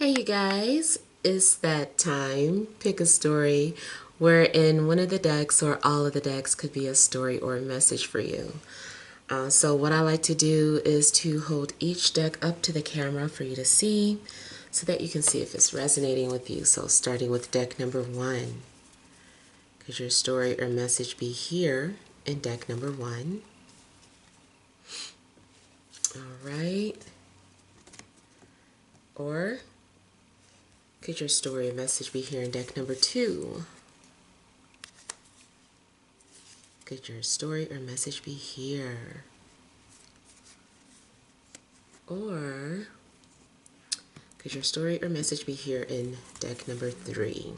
Hey you guys, it's that time. Pick a story wherein one of the decks or all of the decks could be a story or a message for you. So what I like to do is to hold each deck up to the camera for you to see so that you can see if it's resonating with you. So starting with deck number 1. Could your story or message be here in deck number 1? Alright. Or could your story or message be here in deck number 2? Could your story or message be here? Or could your story or message be here in deck number 3?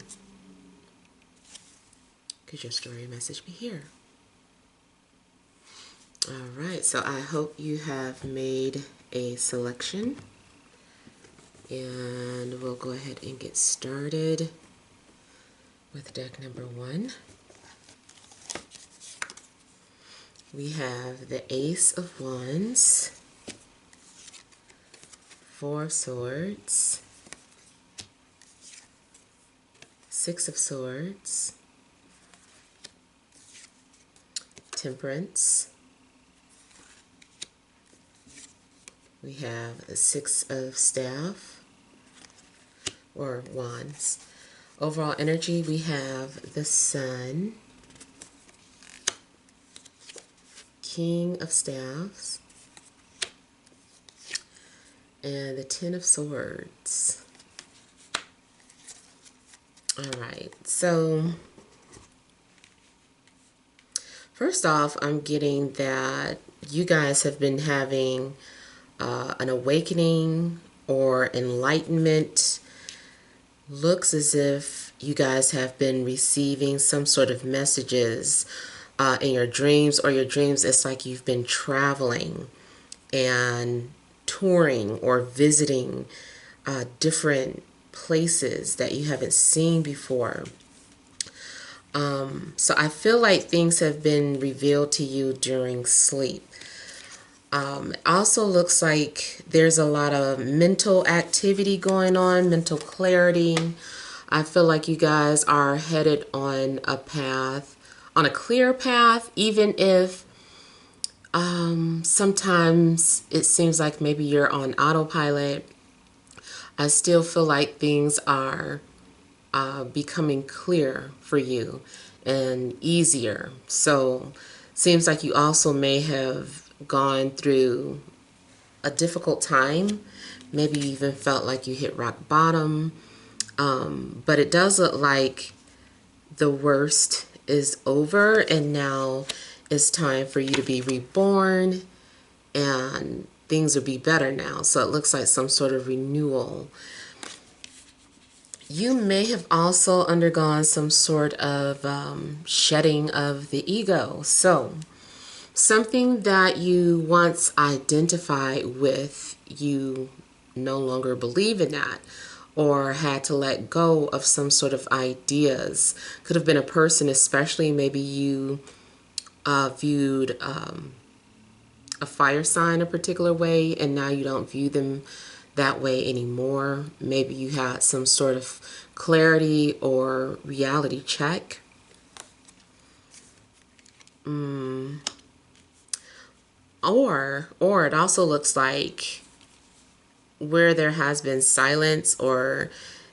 Could your story or message be here? Alright, so I hope you have made a selection. And we'll go ahead and get started with deck number 1. We have the Ace of Wands, 4 of Swords, 6 of Swords, Temperance. We have the 6 of Staff or Wands. Overall energy, we have the Sun, King of Staffs, and the 10 of Swords. Alright, so first off, I'm getting that you guys have been having an awakening or enlightenment. Looks as if you guys have been receiving some sort of messages in your dreams, or your dreams it's like you've been traveling and touring or visiting different places that you haven't seen before. So I feel like things have been revealed to you during sleep. It also looks like there's a lot of mental activity going on, mental clarity. I feel like you guys are headed on a path, on a clear path, even if sometimes it seems like maybe you're on autopilot. I still feel like things are becoming clear for you and easier. So seems like you also may have gone through a difficult time. Maybe you even felt like you hit rock bottom. But it does look like the worst is over and now it's time for you to be reborn and things will be better now. So it looks like some sort of renewal. You may have also undergone some sort of shedding of the ego. So something that you once identified with, you no longer believe in that, or had to let go of some sort of ideas. Could have been a person, especially maybe you viewed a fire sign a particular way and now you don't view them that way anymore. Maybe you had some sort of clarity or reality check. Or it also looks like where there has been silence or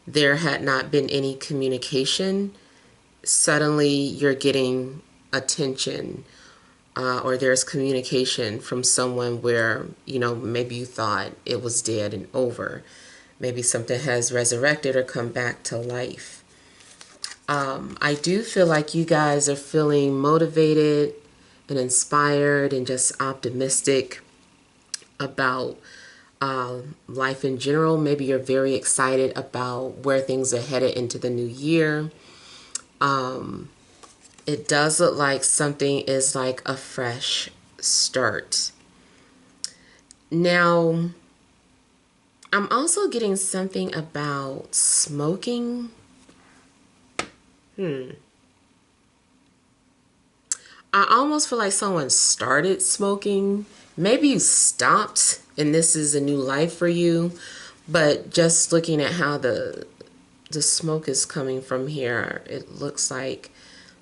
there had not been any communication, suddenly you're getting attention or there's communication from someone where, you know, maybe you thought it was dead and over. Maybe something has resurrected or come back to life. I do feel like you guys are feeling motivated and inspired and just optimistic about life in general. Maybe you're very excited about where things are headed into the new year. It does look like something is like a fresh start. Now, I'm also getting something about smoking. I almost feel like someone started smoking. Maybe you stopped and this is a new life for you. But just looking at how the smoke is coming from here, it looks like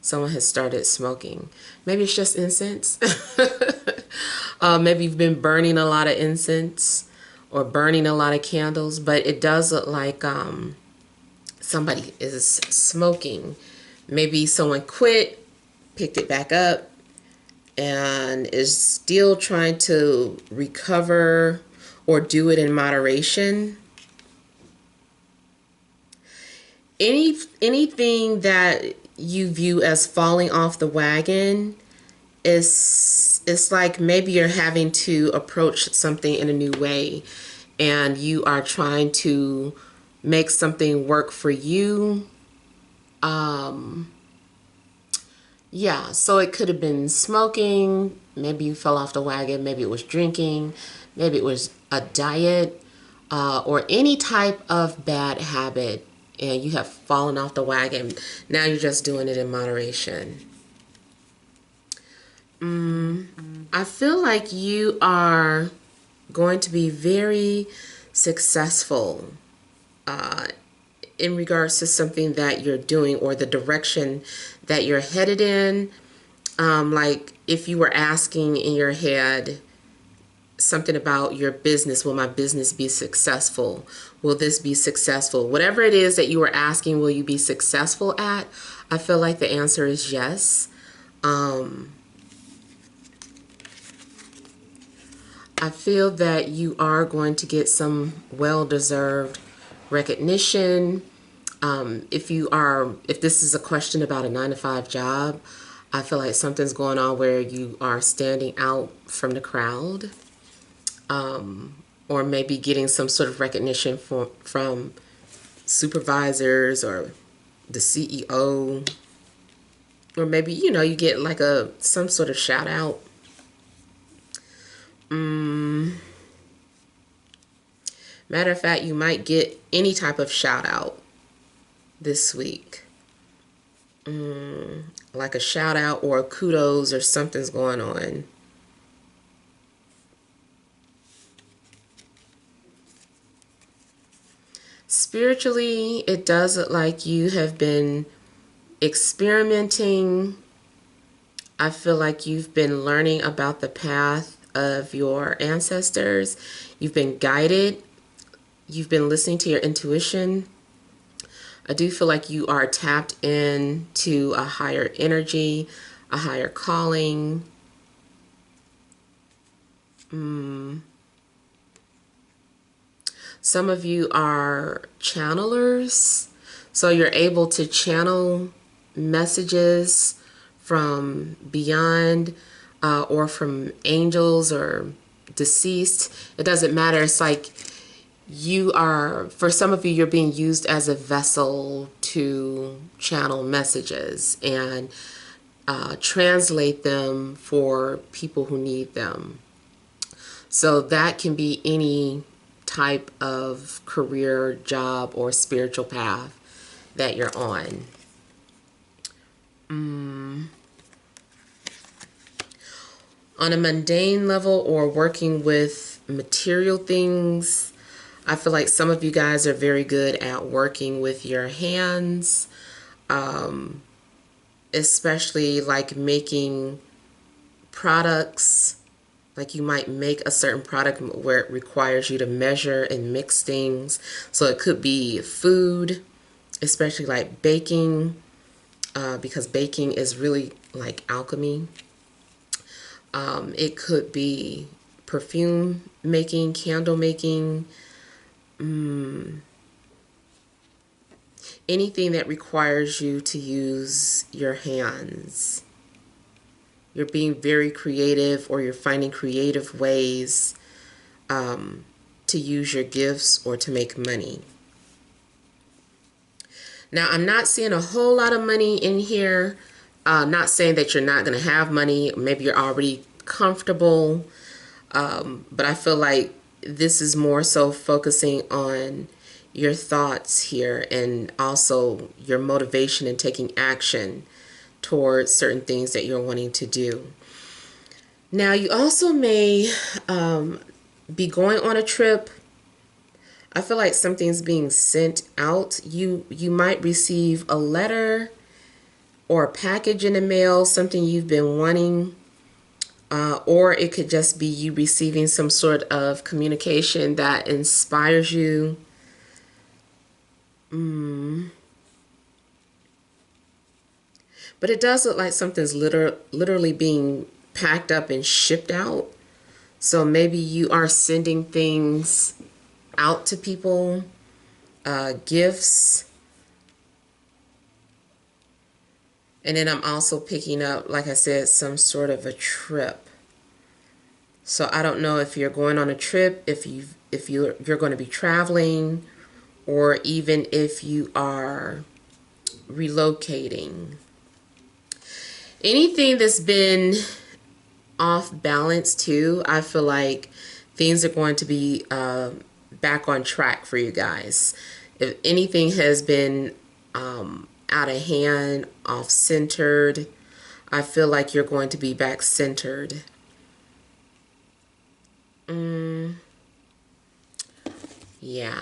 someone has started smoking. Maybe it's just incense. Maybe you've been burning a lot of incense or burning a lot of candles, but it does look like somebody is smoking. Maybe someone quit, picked it back up, and is still trying to recover or do it in moderation. Anything that you view as falling off the wagon is, it's like maybe you're having to approach something in a new way, and you are trying to make something work for you. Yeah, so it could have been smoking, maybe you fell off the wagon, maybe it was drinking, maybe it was a diet, or any type of bad habit, and you have fallen off the wagon. Now you're just doing it in moderation. I feel like you are going to be very successful in regards to something that you're doing or the direction that you're headed in. Like if you were asking in your head something about your business, will my business be successful? Will this be successful? Whatever it is that you were asking, will you be successful at? I feel like the answer is yes. I feel that you are going to get some well-deserved recognition. If this is a question about a 9-to-5 job, I feel like something's going on where you are standing out from the crowd, or maybe getting some sort of recognition from supervisors or the CEO, or maybe, you get like some sort of shout out. Matter of fact, you might get any type of shout out this week. Like a shout out or a kudos or something's going on. Spiritually, it does look like you have been experimenting. I feel like you've been learning about the path of your ancestors. You've been guided. You've been listening to your intuition. I do feel like you are tapped into a higher energy, a higher calling. Some of you are channelers, so you're able to channel messages from beyond, or from angels or deceased. It doesn't matter. It's like for some of you, you're being used as a vessel to channel messages and translate them for people who need them. So that can be any type of career, job, or spiritual path that you're on. On a mundane level or working with material things, I feel like some of you guys are very good at working with your hands, especially like making products. Like you might make a certain product where it requires you to measure and mix things. So it could be food, especially like baking, because baking is really like alchemy. It could be perfume making, candle making, anything that requires you to use your hands. You're being very creative, or you're finding creative ways to use your gifts or to make money. Now, I'm not seeing a whole lot of money in here. Not saying that you're not going to have money. Maybe you're already comfortable. But I feel like this is more so focusing on your thoughts here, and also your motivation and taking action towards certain things that you're wanting to do. Now, you also may be going on a trip. I feel like something's being sent out. You might receive a letter or a package in the mail, something you've been wanting, or it could just be you receiving some sort of communication that inspires you. But it does look like something's literally being packed up and shipped out. So maybe you are sending things out to people, gifts. And then I'm also picking up, like I said, some sort of a trip. So I don't know if you're going on a trip, if you're going to be traveling, or even if you are relocating. Anything that's been off balance too, I feel like things are going to be back on track for you guys. If anything has been out of hand, off centered, I feel like you're going to be back centered. Yeah.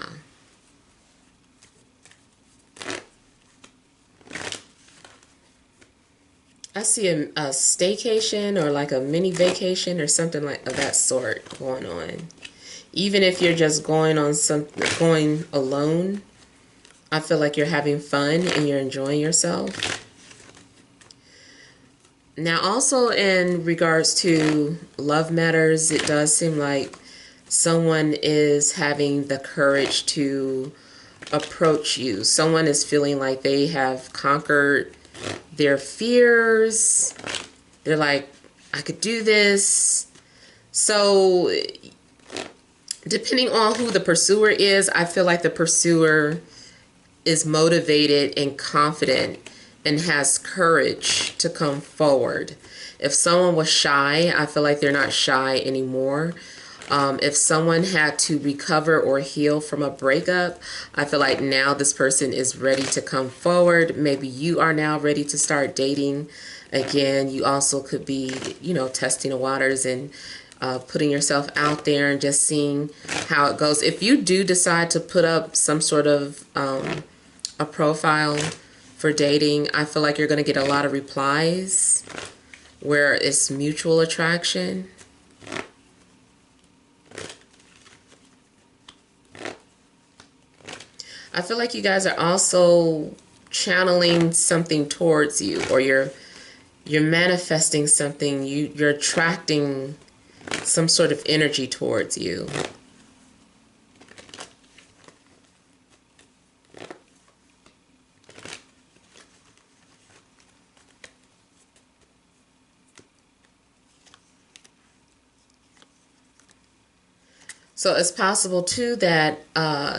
I see a staycation or like a mini vacation or something like of that sort going on. Even if you're just going alone, I feel like you're having fun and you're enjoying yourself. Now, also in regards to love matters, it does seem like someone is having the courage to approach you. Someone is feeling like they have conquered their fears. They're like, I could do this. So, depending on who the pursuer is, I feel like the pursuer is motivated and confident and has courage to come forward. If someone was shy, I feel like they're not shy anymore. If someone had to recover or heal from a breakup, I feel like now this person is ready to come forward. Maybe you are now ready to start dating again. You also could be, testing the waters and putting yourself out there and just seeing how it goes. If you do decide to put up some sort of a profile for dating, I feel like you're going to get a lot of replies where it's mutual attraction. I feel like you guys are also channeling something towards you, or you're manifesting something. You're attracting some sort of energy towards you. So it's possible too that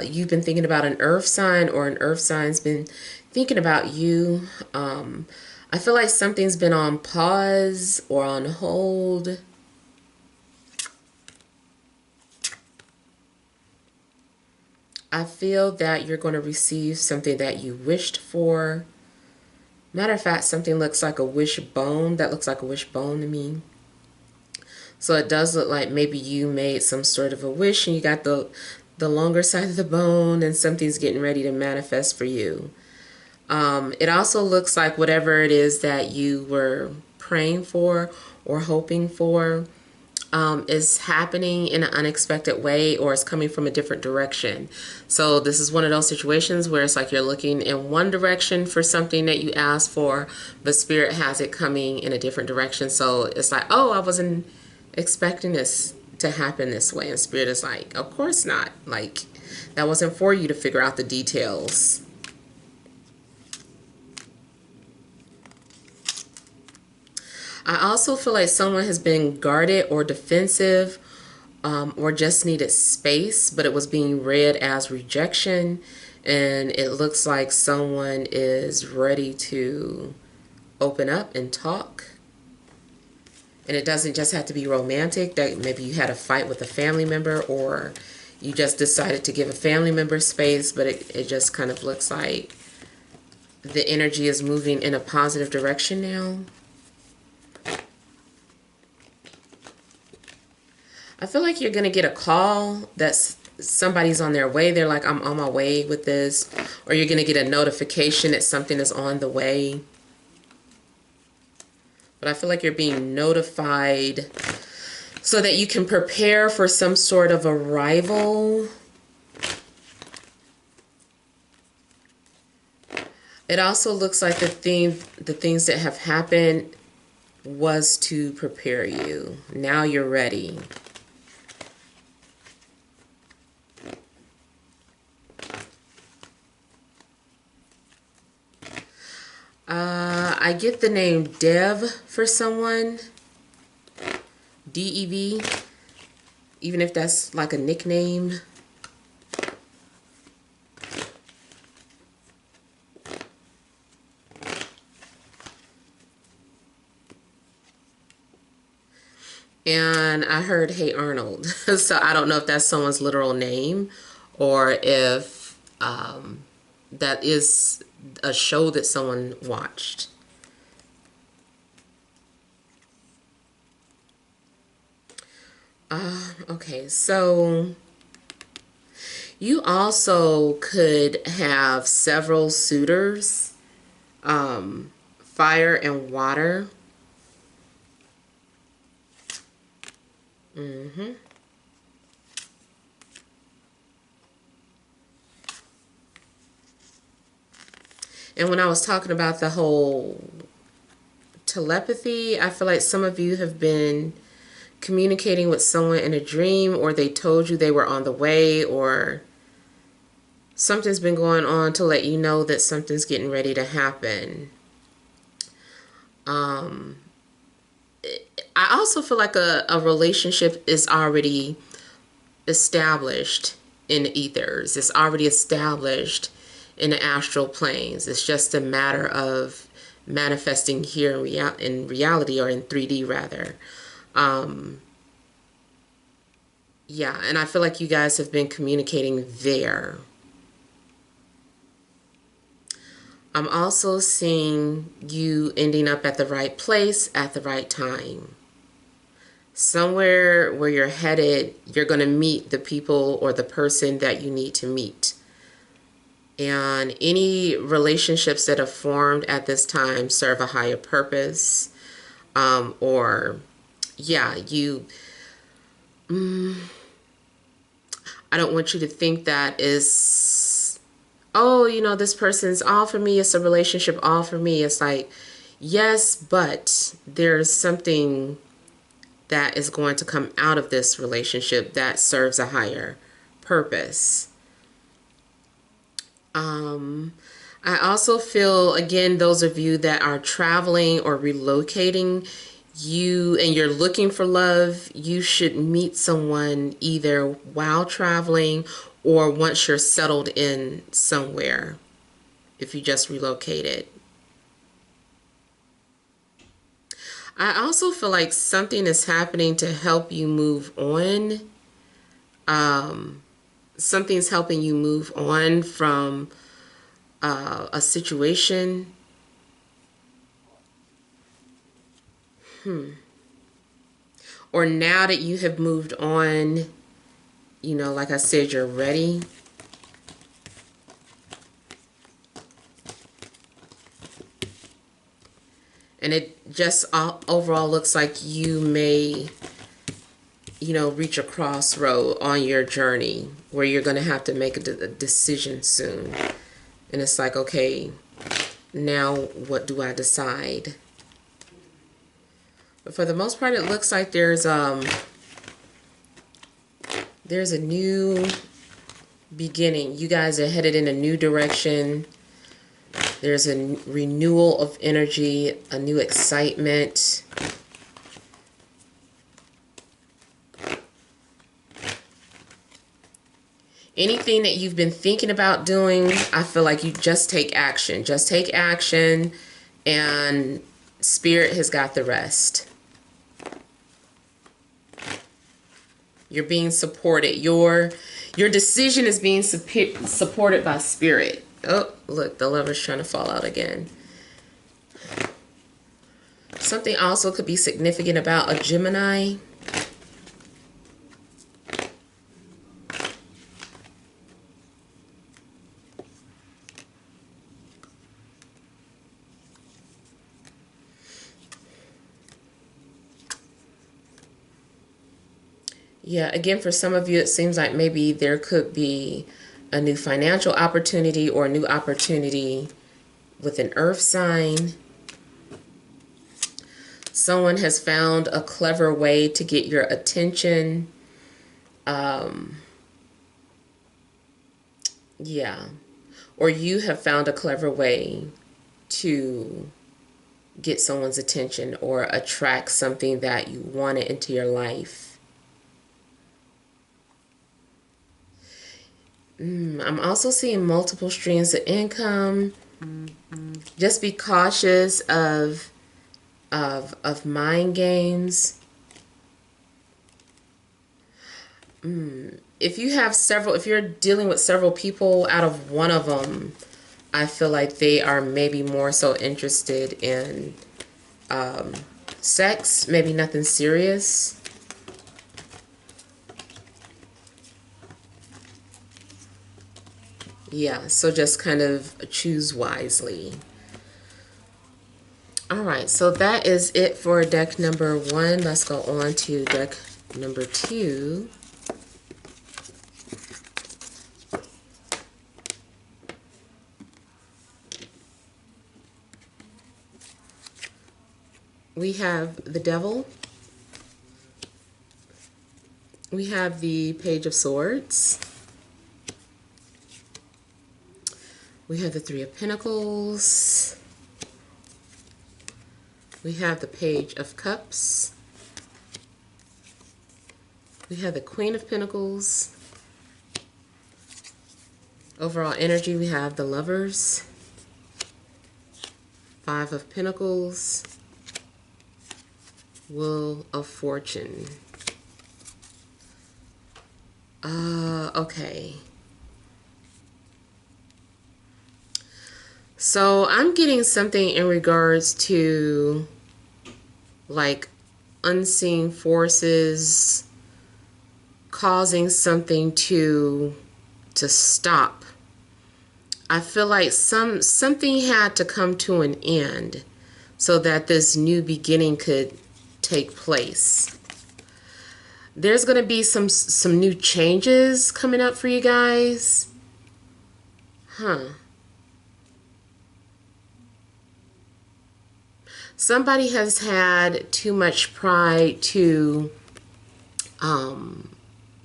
you've been thinking about an earth sign, or an earth sign's been thinking about you. I feel like something's been on pause or on hold. I feel that you're going to receive something that you wished for. Matter of fact, something looks like a wishbone. That looks like a wishbone to me. So it does look like maybe you made some sort of a wish and you got the longer side of the bone, and something's getting ready to manifest for you. It also looks like whatever it is that you were praying for or hoping for is happening in an unexpected way, or it's coming from a different direction. So this is one of those situations where it's like you're looking in one direction for something that you asked for, but Spirit has it coming in a different direction. So it's like, oh, I wasn't expecting this to happen this way. And Spirit is like, of course not. Like, that wasn't for you to figure out the details. I also feel like someone has been guarded or defensive, or just needed space, but it was being read as rejection. And it looks like someone is ready to open up and talk. And it doesn't just have to be romantic, that maybe you had a fight with a family member, or you just decided to give a family member space, but it just kind of looks like the energy is moving in a positive direction now. I feel like you're going to get a call that's somebody's on their way. They're like, I'm on my way with this. Or you're going to get a notification that something is on the way. But I feel like you're being notified so that you can prepare for some sort of arrival. It also looks like the things that have happened was to prepare you. Now you're ready. I get the name Dev for someone. D-E-V. Even if that's like a nickname. And I heard, hey, Arnold. So I don't know if that's someone's literal name or if that is a show that someone watched. Okay, so you also could have several suitors, fire and water. And when I was talking about the whole telepathy, I feel like some of you have been communicating with someone in a dream, or they told you they were on the way, or something's been going on to let you know that something's getting ready to happen. I also feel like a relationship is already established in the ethers. It's already established in the astral planes. It's just a matter of manifesting here in reality, or in 3D rather. Yeah, and I feel like you guys have been communicating there. I'm also seeing you ending up at the right place at the right time. Somewhere where you're headed, you're going to meet the people or the person that you need to meet. And any relationships that have formed at this time serve a higher purpose. Or, yeah, I don't want you to think that is, oh, you know, this person's all for me. It's a relationship all for me. It's like, yes, but there's something that is going to come out of this relationship that serves a higher purpose. I also feel, again, those of you that are traveling or relocating, and you're looking for love, you should meet someone either while traveling or once you're settled in somewhere, if you just relocated. I also feel like something is happening to help you move on. Something's helping you move on from a situation. Or now that you have moved on, you know, like I said, you're ready. And it just overall looks like you may, you know, reach a crossroad on your journey where you're going to have to make a decision soon. And it's like, okay, now what do I decide? But for the most part, it looks like there's a new beginning. You guys are headed in a new direction. There's a renewal of energy, a new excitement. Anything that you've been thinking about doing, I feel like you just take action. Just take action, and Spirit has got the rest. You're being supported. Your decision is being supported by Spirit. Oh, look, the Lover's trying to fall out again. Something also could be significant about a Gemini. Yeah, again, for some of you, it seems like maybe there could be a new financial opportunity or a new opportunity with an earth sign. Someone has found a clever way to get your attention. Yeah. Or you have found a clever way to get someone's attention or attract something that you wanted into your life. I'm also seeing multiple streams of income. Just be cautious of mind games. If you have several, if you're dealing with several people, out of one of them, I feel like they are maybe more so interested in sex, maybe nothing serious. Yeah, so just kind of choose wisely. All right, so that is it for deck number 1. Let's go on to deck number 2. We have the Devil. We have the Page of Swords. We have the Three of Pentacles. We have the Page of Cups. We have the Queen of Pentacles. Overall energy, we have the Lovers. Five of Pentacles. Wheel of Fortune. Okay. So I'm getting something in regards to like unseen forces causing something to stop. I feel like something had to come to an end so that this new beginning could take place. There's going to be some new changes coming up for you guys. Somebody has had too much pride to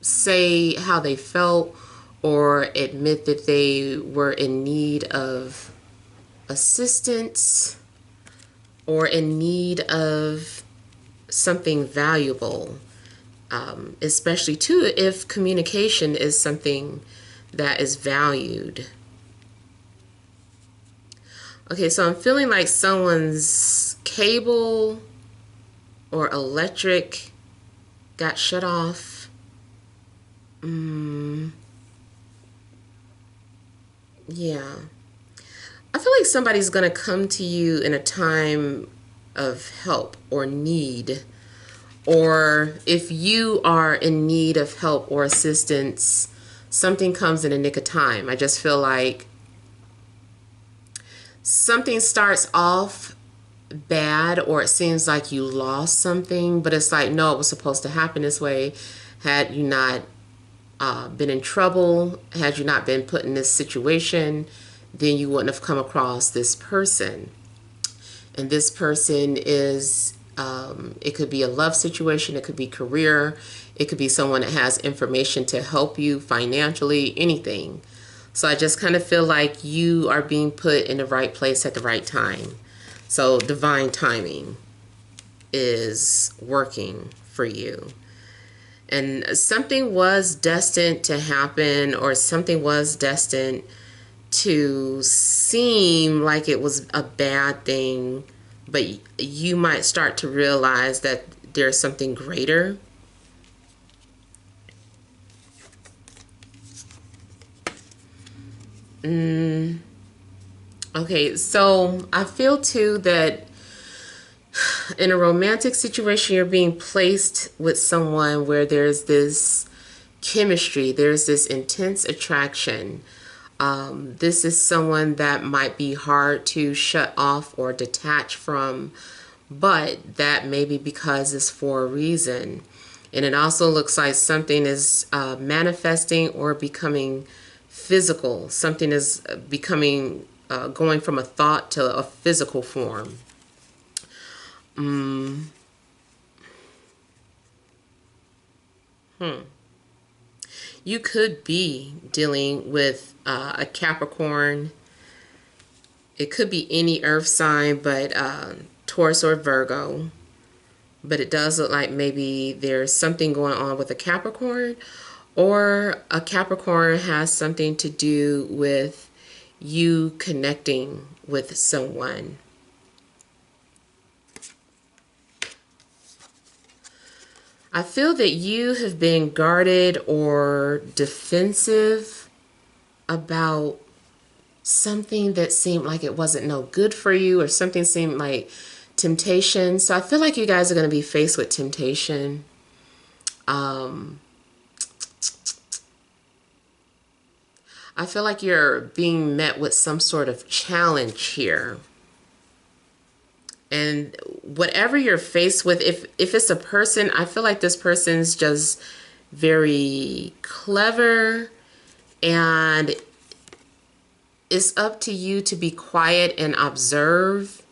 say how they felt or admit that they were in need of assistance or in need of something valuable, especially too if communication is something that is valued. Okay, so I'm feeling like someone's cable or electric got shut off. Yeah. I feel like somebody's going to come to you in a time of help or need. Or if you are in need of help or assistance, something comes in a nick of time. I just feel like something starts off bad or it seems like you lost something, but it's like, no, it was supposed to happen this way. Had you not been in trouble, had you not been put in this situation, then you wouldn't have come across this person. And this person is, it could be a love situation, it could be career, it could be someone that has information to help you financially, anything. So I just kind of feel like you are being put in the right place at the right time. So divine timing is working for you. And something was destined to happen, or something was destined to seem like it was a bad thing, but you might start to realize that there's something greater. Okay, so I feel too that in a romantic situation, you're being placed with someone where there's this chemistry, there's this intense attraction. This is someone that might be hard to shut off or detach from, but that may be because it's for a reason. And it also looks like something is manifesting or becoming physical. Something is becoming, going from a thought to a physical form. You could be dealing with a Capricorn. It could be any earth sign, but Taurus or Virgo. But it does look like maybe there's something going on with a Capricorn, or a Capricorn has something to do with you connecting with someone. I feel that you have been guarded or defensive about something that seemed like it wasn't no good for you, or something seemed like temptation. So I feel like you guys are going to be faced with temptation. I feel like you're being met with some sort of challenge here. And whatever you're faced with, if it's a person, I feel like this person's just very clever, and it's up to you to be quiet and observe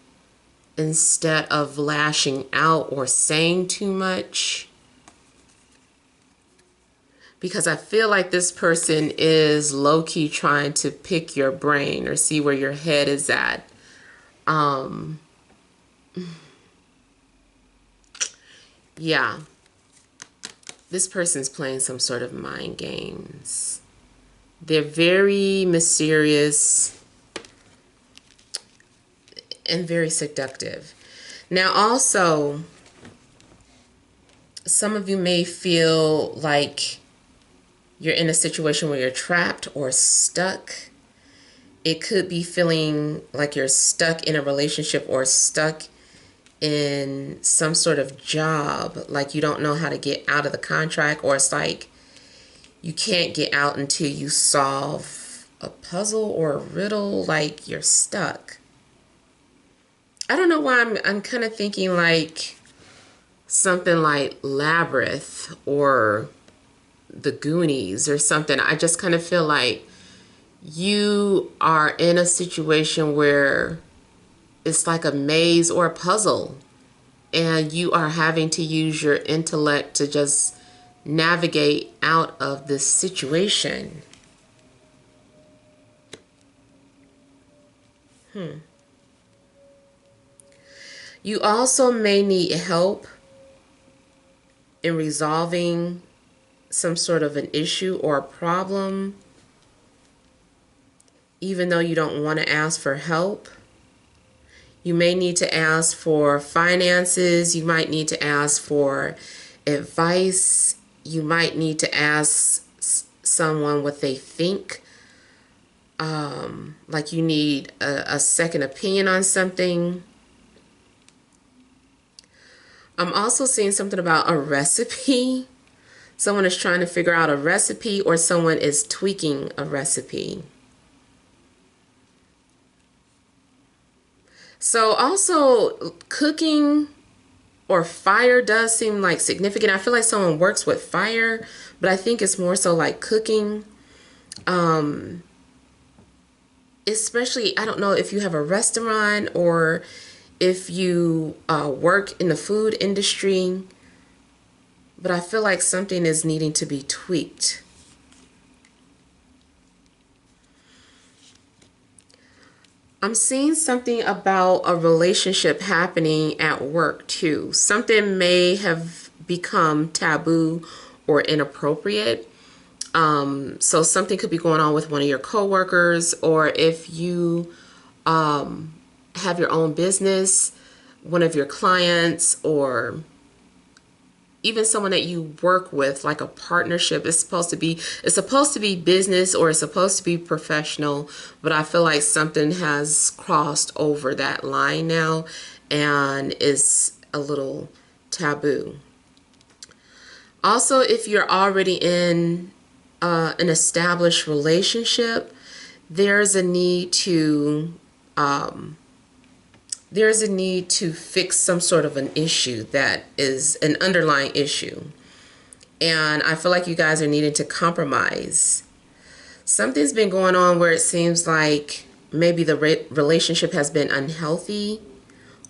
instead of lashing out or saying too much. Because I feel like this person is low-key trying to pick your brain or see where your head is at. Yeah. This person's playing some sort of mind games. They're very mysterious and very seductive. Now, also, some of you may feel like you're in a situation where you're trapped or stuck. It could be feeling like you're stuck in a relationship or stuck in some sort of job, like you don't know how to get out of the contract, or it's like you can't get out until you solve a puzzle or a riddle, like you're stuck. I don't know why I'm kind of thinking like something like Labyrinth or the Goonies or something. I just kind of feel like you are in a situation where it's like a maze or a puzzle, and you are having to use your intellect to just navigate out of this situation. You also may need help in resolving some sort of an issue or a problem, even though you don't want to ask for help. You may need to ask for finances. You might need to ask for advice. You might need to ask someone what they think. Like you need a second opinion on something. I'm also seeing something about a recipe. Someone is trying to figure out a recipe, or someone is tweaking a recipe. So also cooking or fire does seem like significant. I feel like someone works with fire, but I think it's more so like cooking. Especially, I don't know if you have a restaurant or if you work in the food industry, but I feel like something is needing to be tweaked. I'm seeing something about a relationship happening at work too. Something may have become taboo or inappropriate. So something could be going on with one of your coworkers, or if you have your own business, one of your clients, or even someone that you work with, like a partnership. It's supposed to be business, or it's supposed to be professional, but I feel like something has crossed over that line now and is a little taboo. Also, if you're already in an established relationship, there's a need to fix some sort of an issue that is an underlying issue. And I feel like you guys are needing to compromise. Something's been going on where it seems like maybe the relationship has been unhealthy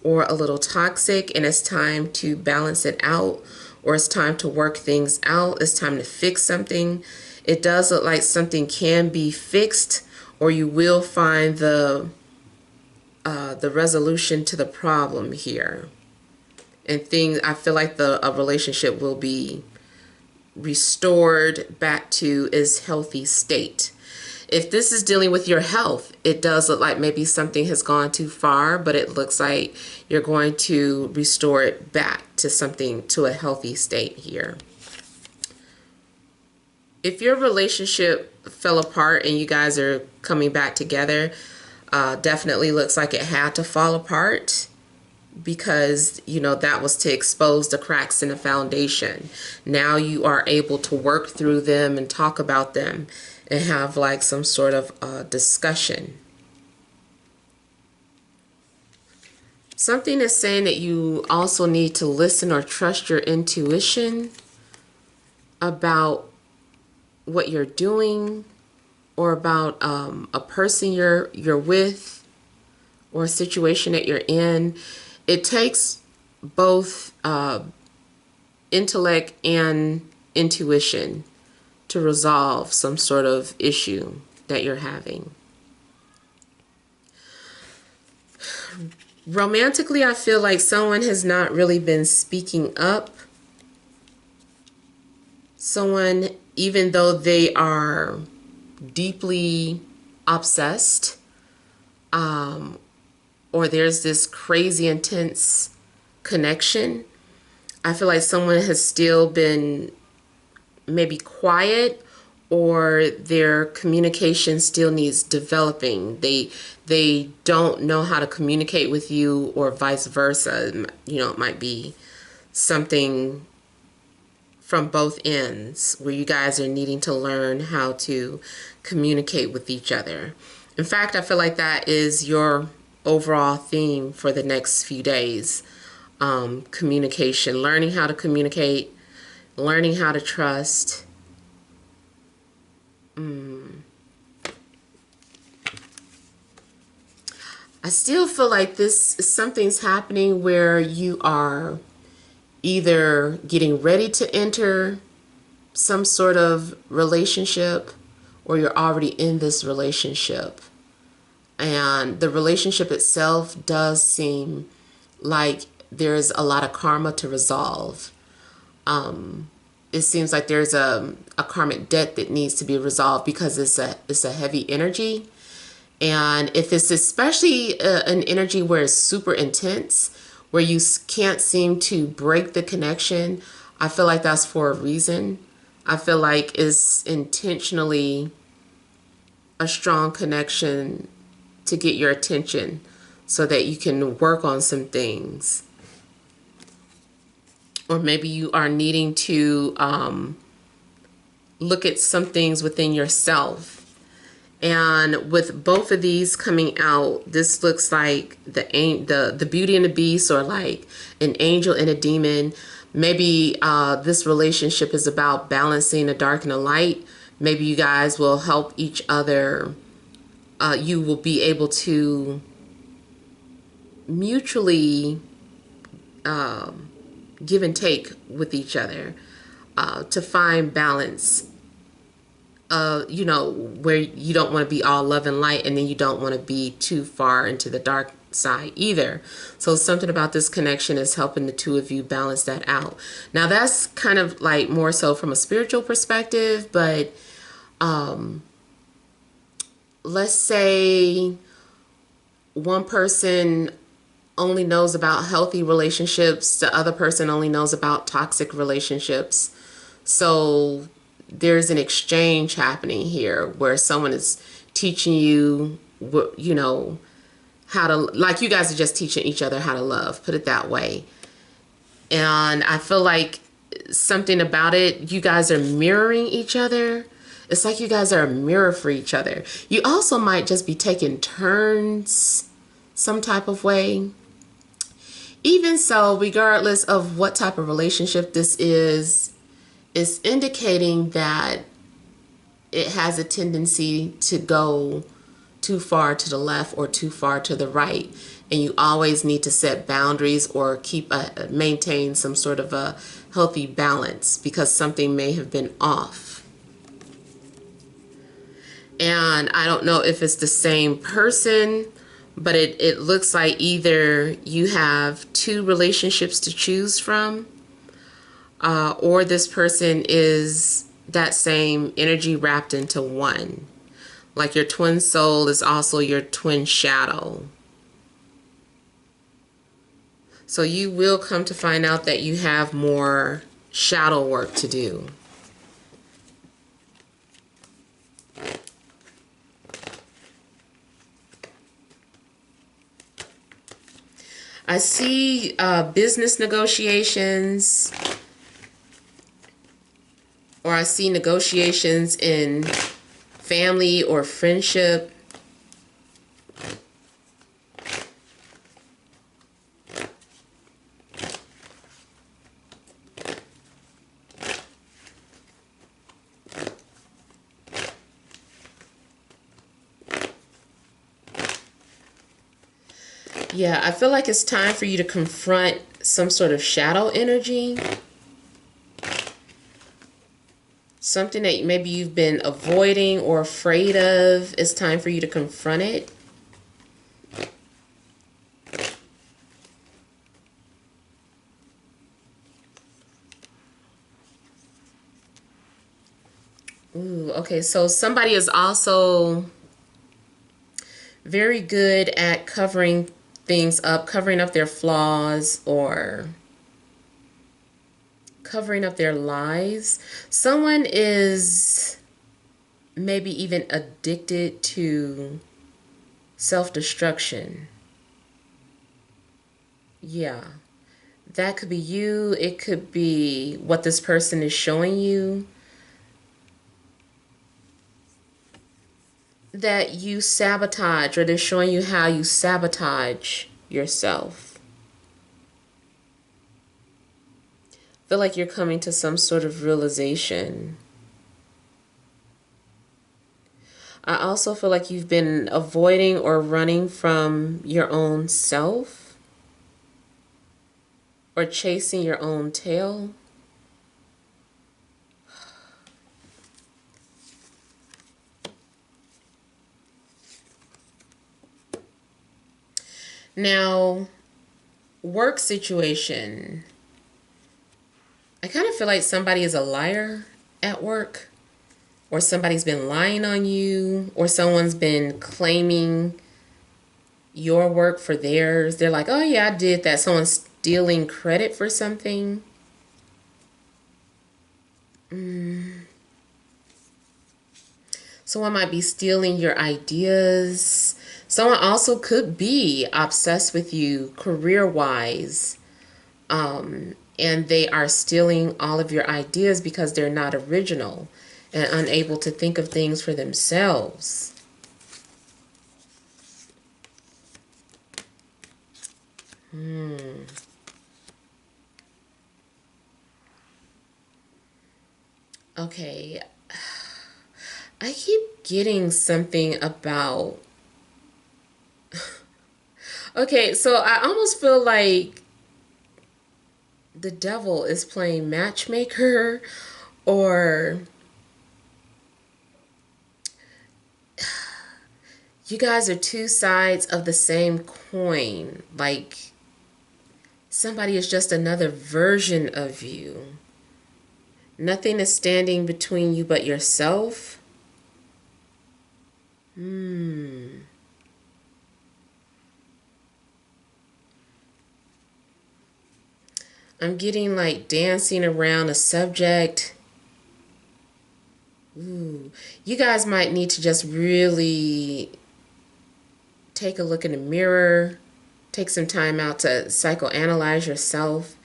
or a little toxic, and it's time to balance it out, or it's time to work things out. It's time to fix something. It does look like something can be fixed, or you will find the resolution to the problem here. And things, I feel like a relationship will be restored back to its healthy state. If this is dealing with your health, it does look like maybe something has gone too far, but it looks like you're going to restore it back to something, to a healthy state here. If your relationship fell apart and you guys are coming back together, definitely looks like it had to fall apart, because that was to expose the cracks in the foundation. Now you are able to work through them and talk about them and have like some sort of discussion. Something is saying that you also need to listen or trust your intuition about what you're doing, or about a person you're with, or a situation that you're in. It takes both intellect and intuition to resolve some sort of issue that you're having. Romantically, I feel like someone has not really been speaking up. Someone, even though they are deeply obsessed, or there's this crazy intense connection, I feel like someone has still been maybe quiet, or their communication still needs developing. They don't know how to communicate with you, or vice versa. It might be something from both ends where you guys are needing to learn how to communicate with each other. In fact, I feel like that is your overall theme for the next few days. Communication, learning how to communicate, learning how to trust. I still feel like something's happening where you are either getting ready to enter some sort of relationship, or you're already in this relationship. And the relationship itself does seem like there's a lot of karma to resolve. It seems like there's a karmic debt that needs to be resolved, because it's a heavy energy. And if it's especially an energy where it's super intense, where you can't seem to break the connection, I feel like that's for a reason. I feel like it's intentionally a strong connection to get your attention so that you can work on some things. Or maybe you are needing to look at some things within yourself. And with both of these coming out, this looks like the Beauty and the Beast, or like an angel and a demon. Maybe this relationship is about balancing the dark and the light. Maybe you guys will help each other. You will be able to mutually give and take with each other to find balance. Where you don't want to be all love and light, and then you don't want to be too far into the dark side either. So something about this connection is helping the two of you balance that out. Now that's kind of like more so from a spiritual perspective, but let's say one person only knows about healthy relationships, the other person only knows about toxic relationships. So there's an exchange happening here where someone is teaching you, how to, like you guys are just teaching each other how to love, put it that way. And I feel like something about it, you guys are mirroring each other. It's like you guys are a mirror for each other. You also might just be taking turns some type of way. Even so, regardless of what type of relationship this is, it's indicating that it has a tendency to go too far to the left or too far to the right. And you always need to set boundaries or maintain some sort of a healthy balance because something may have been off. And I don't know if it's the same person, but it looks like either you have two relationships to choose from, or this person is that same energy wrapped into one. Like your twin soul is also your twin shadow. So you will come to find out that you have more shadow work to do. I see business negotiations, or I see negotiations in family or friendship. Yeah, I feel like it's time for you to confront some sort of shadow energy. Something that maybe you've been avoiding or afraid of. It's time for you to confront it. Ooh, okay, so somebody is also very good at covering things up, covering up their flaws or covering up their lies. Someone is maybe even addicted to self-destruction. Yeah, that could be you. It could be what this person is showing you, that you sabotage, or they're showing you how you sabotage yourself. Feel like you're coming to some sort of realization. I also feel like you've been avoiding or running from your own self or chasing your own tail. Now, work situation. I kind of feel like somebody is a liar at work, or somebody's been lying on you, or someone's been claiming your work for theirs. They're like, oh yeah, I did that. Someone's stealing credit for something. Someone might be stealing your ideas. Someone also could be obsessed with you career-wise. And they are stealing all of your ideas because they're not original and unable to think of things for themselves. Okay. I keep getting something about... Okay, so I almost feel like the devil is playing matchmaker, or you guys are two sides of the same coin. Like somebody is just another version of you. Nothing is standing between you but yourself. I'm getting like dancing around a subject. Ooh. You guys might need to just really take a look in the mirror. Take some time out to psychoanalyze yourself,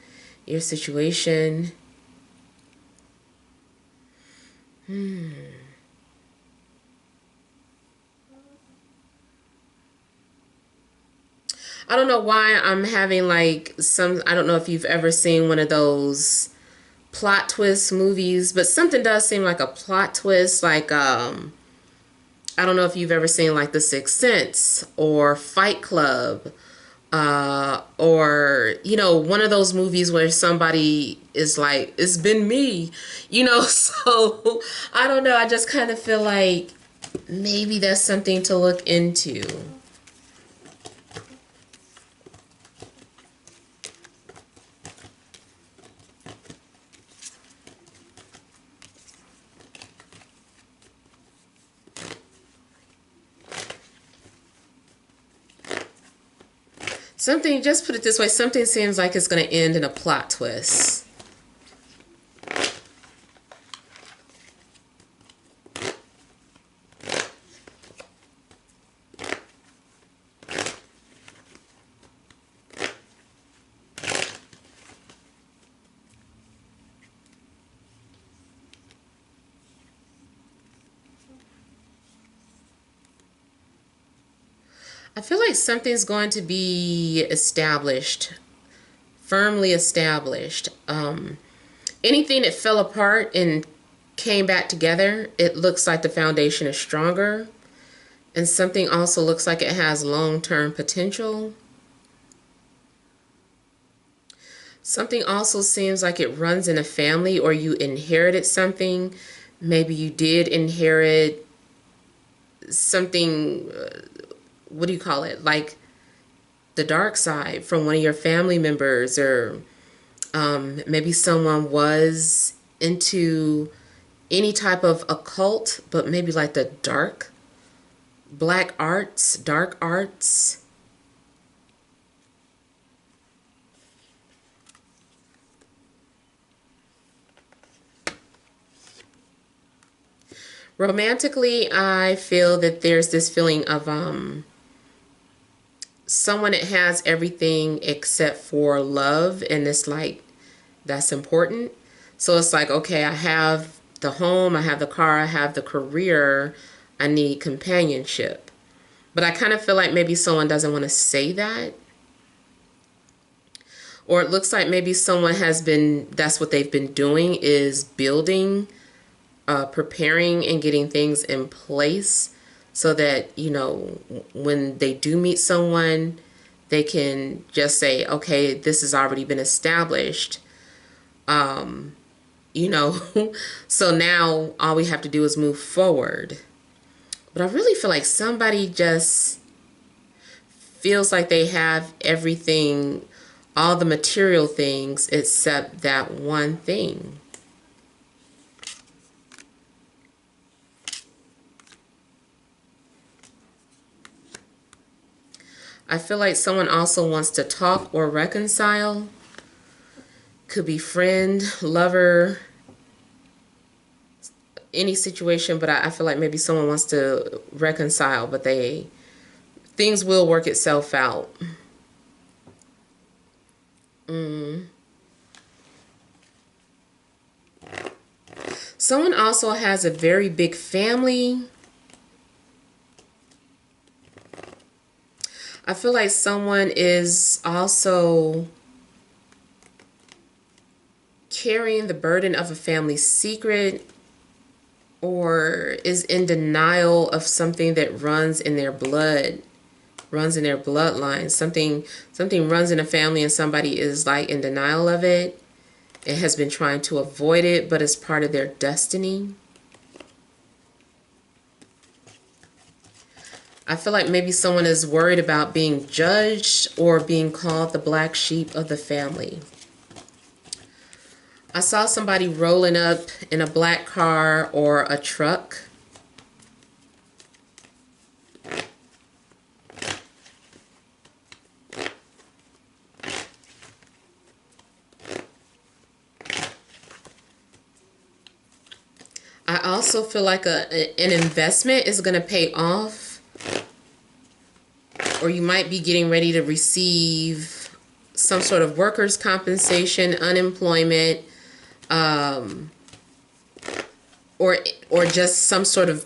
your situation. I don't know why I'm having like some... I don't know if you've ever seen one of those plot twist movies, but something does seem like a plot twist, like I don't know if you've ever seen like The Sixth Sense or Fight Club, or you know, one of those movies where somebody is like, it's been me, you know. So I don't know, I just kind of feel like maybe that's something to look into. Something, just put it this way, something seems like it's going to end in a plot twist. I feel like something's going to be established, firmly established. Anything that fell apart and came back together, it looks like the foundation is stronger. And something also looks like it has long-term potential. Something also seems like it runs in a family, or you inherited something. Maybe you did inherit something, what do you call it? Like the dark side from one of your family members, or maybe someone was into any type of occult, but maybe like the black arts, dark arts. Romantically, I feel that there's this feeling of someone that has everything except for love, and it's like that's important. So it's like, okay, I have the home, I have the car, I have the career, I need companionship. But I kind of feel like maybe someone doesn't want to say that. Or it looks like maybe someone has been, that's what they've been doing, is building, preparing and getting things in place so that, you know, when they do meet someone, they can just say, okay, this has already been established. You know, so now all we have to do is move forward. But I really feel like somebody just feels like they have everything, all the material things, except that one thing. I feel like someone also wants to talk or reconcile. Could be friend, lover, any situation, but I feel like maybe someone wants to reconcile, but things will work itself out. Someone also has a very big family. I feel like someone is also carrying the burden of a family secret, or is in denial of something that runs in their blood, runs in their bloodline. Something runs in a family and somebody is like in denial of it. It has been trying to avoid it, but it's part of their destiny. I feel like maybe someone is worried about being judged or being called the black sheep of the family. I saw somebody rolling up in a black car or a truck. I also feel like an investment is going to pay off, or you might be getting ready to receive some sort of workers' compensation, unemployment, or just some sort of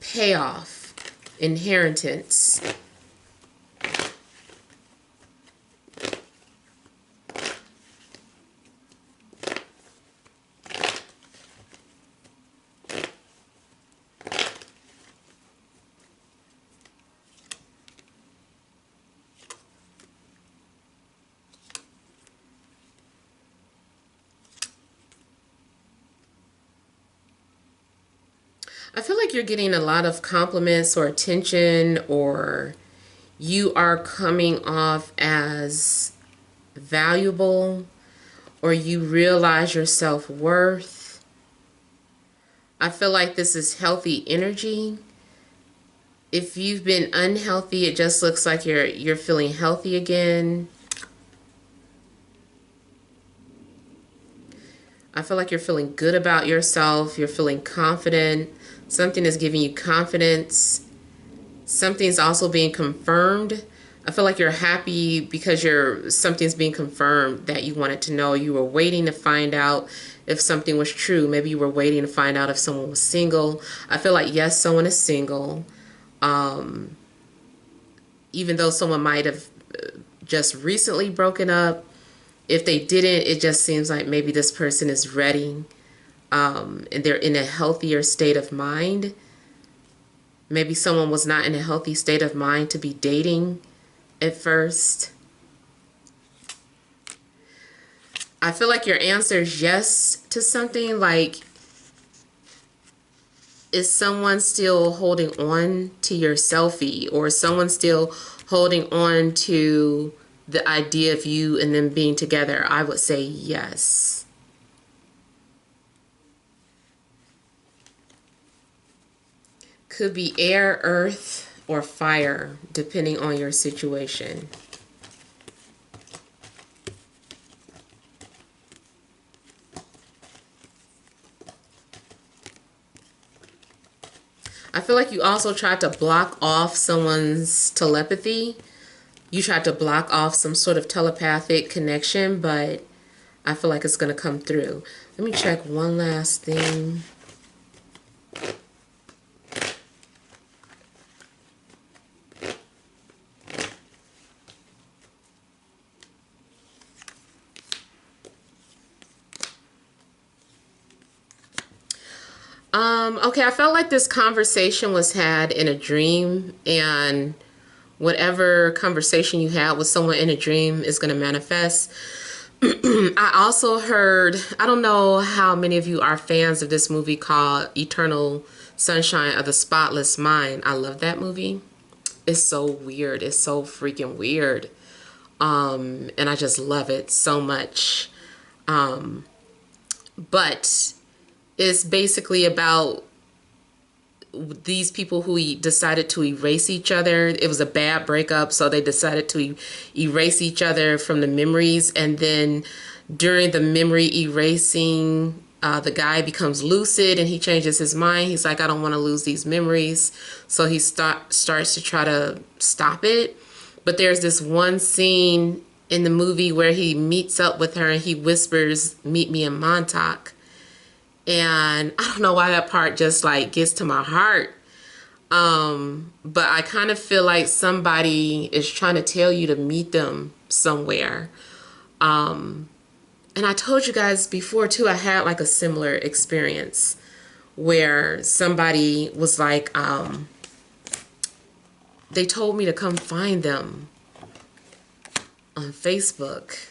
payoff, inheritance. I feel like you're getting a lot of compliments or attention, or you are coming off as valuable, or you realize your self-worth. I feel like this is healthy energy. If you've been unhealthy, it just looks like you're feeling healthy again. I feel like you're feeling good about yourself. You're feeling confident. Something is giving you confidence. Something's also being confirmed. I feel like you're happy because something's being confirmed that you wanted to know. You were waiting to find out if something was true. Maybe you were waiting to find out if someone was single. I feel like, yes, someone is single. Even though someone might have just recently broken up, if they didn't, it just seems like maybe this person is ready, and they're in a healthier state of mind. Maybe someone was not in a healthy state of mind to be dating at first. I feel like your answer is yes to something. Like, is someone still holding on to your selfie, or is someone still holding on to the idea of you and them being together? I would say yes. Could be air, earth, or fire, depending on your situation. I feel like you also tried to block off someone's telepathy. You tried to block off some sort of telepathic connection, but I feel like it's going to come through. Let me check one last thing. Okay, I felt like this conversation was had in a dream, and whatever conversation you had with someone in a dream is going to manifest. I also heard, I don't know how many of you are fans of this movie called Eternal Sunshine of the Spotless Mind. I love that movie. It's so weird. It's so freaking weird. And I just love it so much. But it's basically about these people who decided to erase each other. It was a bad breakup, so they decided to erase each other from the memories. And then during the memory erasing, the guy becomes lucid and he changes his mind. He's like, I don't want to lose these memories. So he starts to try to stop it. But there's this one scene in the movie where he meets up with her and he whispers, meet me in Montauk. And I don't know why that part just like gets to my heart. But I kind of feel like somebody is trying to tell you to meet them somewhere. And I told you guys before too, I had like a similar experience where somebody was like, they told me to come find them on Facebook.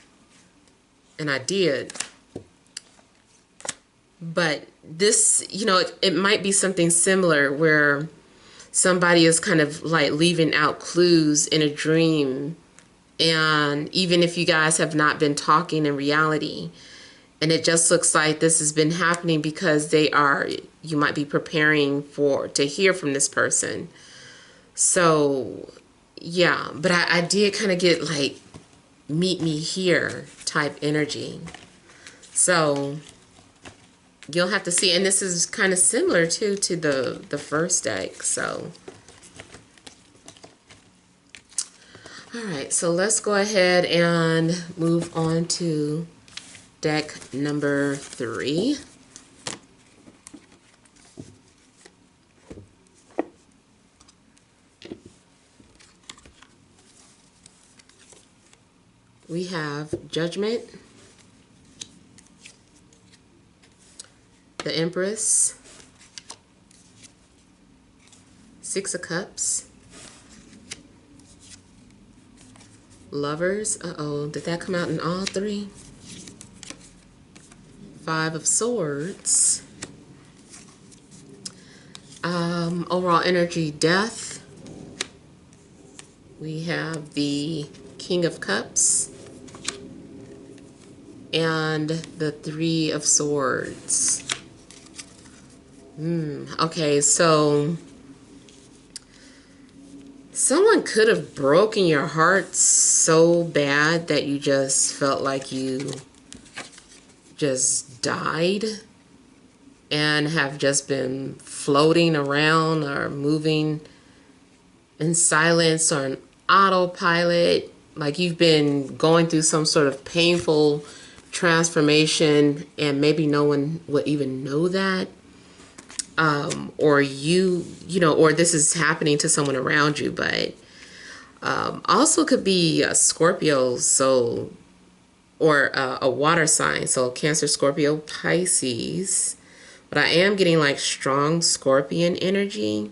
And I did. But this, it might be something similar where somebody is kind of like leaving out clues in a dream. And even if you guys have not been talking in reality, and it just looks like this has been happening because you might be preparing to hear from this person. So, yeah, but I did kind of get like, meet me here type energy. So you'll have to see, and this is kind of similar too to the first deck. So all right, so let's go ahead and move on to deck number 3. We have Judgment, the Empress, Six of Cups, Lovers. Uh-oh, did that come out in all 3? Five of Swords. Overall energy, death. We have the King of Cups and the Three of Swords. Okay, so someone could have broken your heart so bad that you just felt like you just died and have just been floating around or moving in silence or an autopilot, like you've been going through some sort of painful transformation and maybe no one would even know that. Or or this is happening to someone around you, but also could be a Scorpio, so, or a water sign, so Cancer, Scorpio, Pisces. But I am getting like strong Scorpion energy.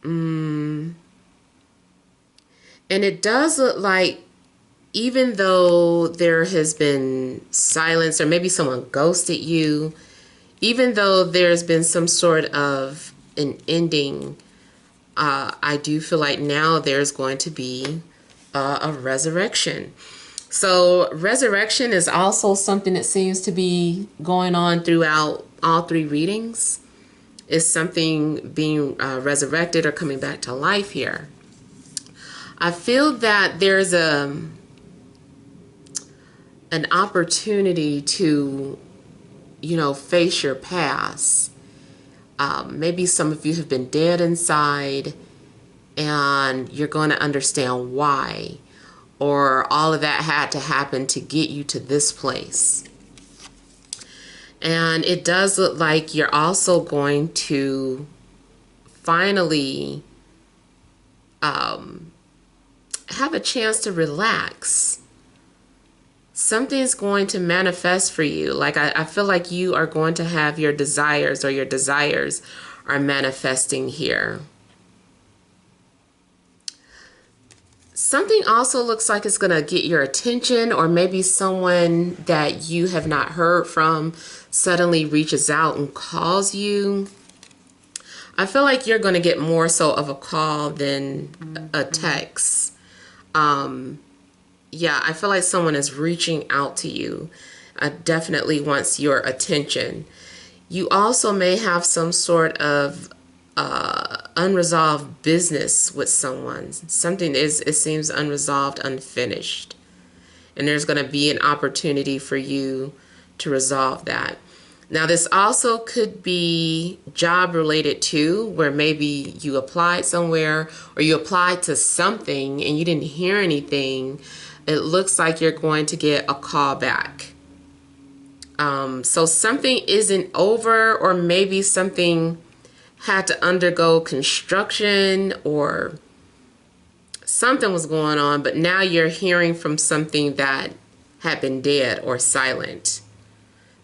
And it does look like, even though there has been silence or maybe someone ghosted you, even though there's been some sort of an ending, I do feel like now there's going to be a resurrection. So resurrection is also something that seems to be going on throughout all three readings. Is something being resurrected or coming back to life here. I feel that there's an opportunity to, face your past. Maybe some of you have been dead inside and you're going to understand why, or all of that had to happen to get you to this place. And it does look like you're also going to finally have a chance to relax. Something's going to manifest for you. Like I feel like you are going to have your desires, or your desires are manifesting here. Something also looks like it's going to get your attention, or maybe someone that you have not heard from suddenly reaches out and calls you. I feel like you're going to get more so of a call than a text. Yeah, I feel like someone is reaching out to you. Definitely wants your attention. You also may have some sort of unresolved business with someone. Something it seems unresolved, unfinished. And there's going to be an opportunity for you to resolve that. Now, this also could be job related too, where maybe you applied somewhere or you applied to something and you didn't hear anything. It looks like you're going to get a call back. So something isn't over, or maybe something had to undergo construction or something was going on, but now you're hearing from something that had been dead or silent.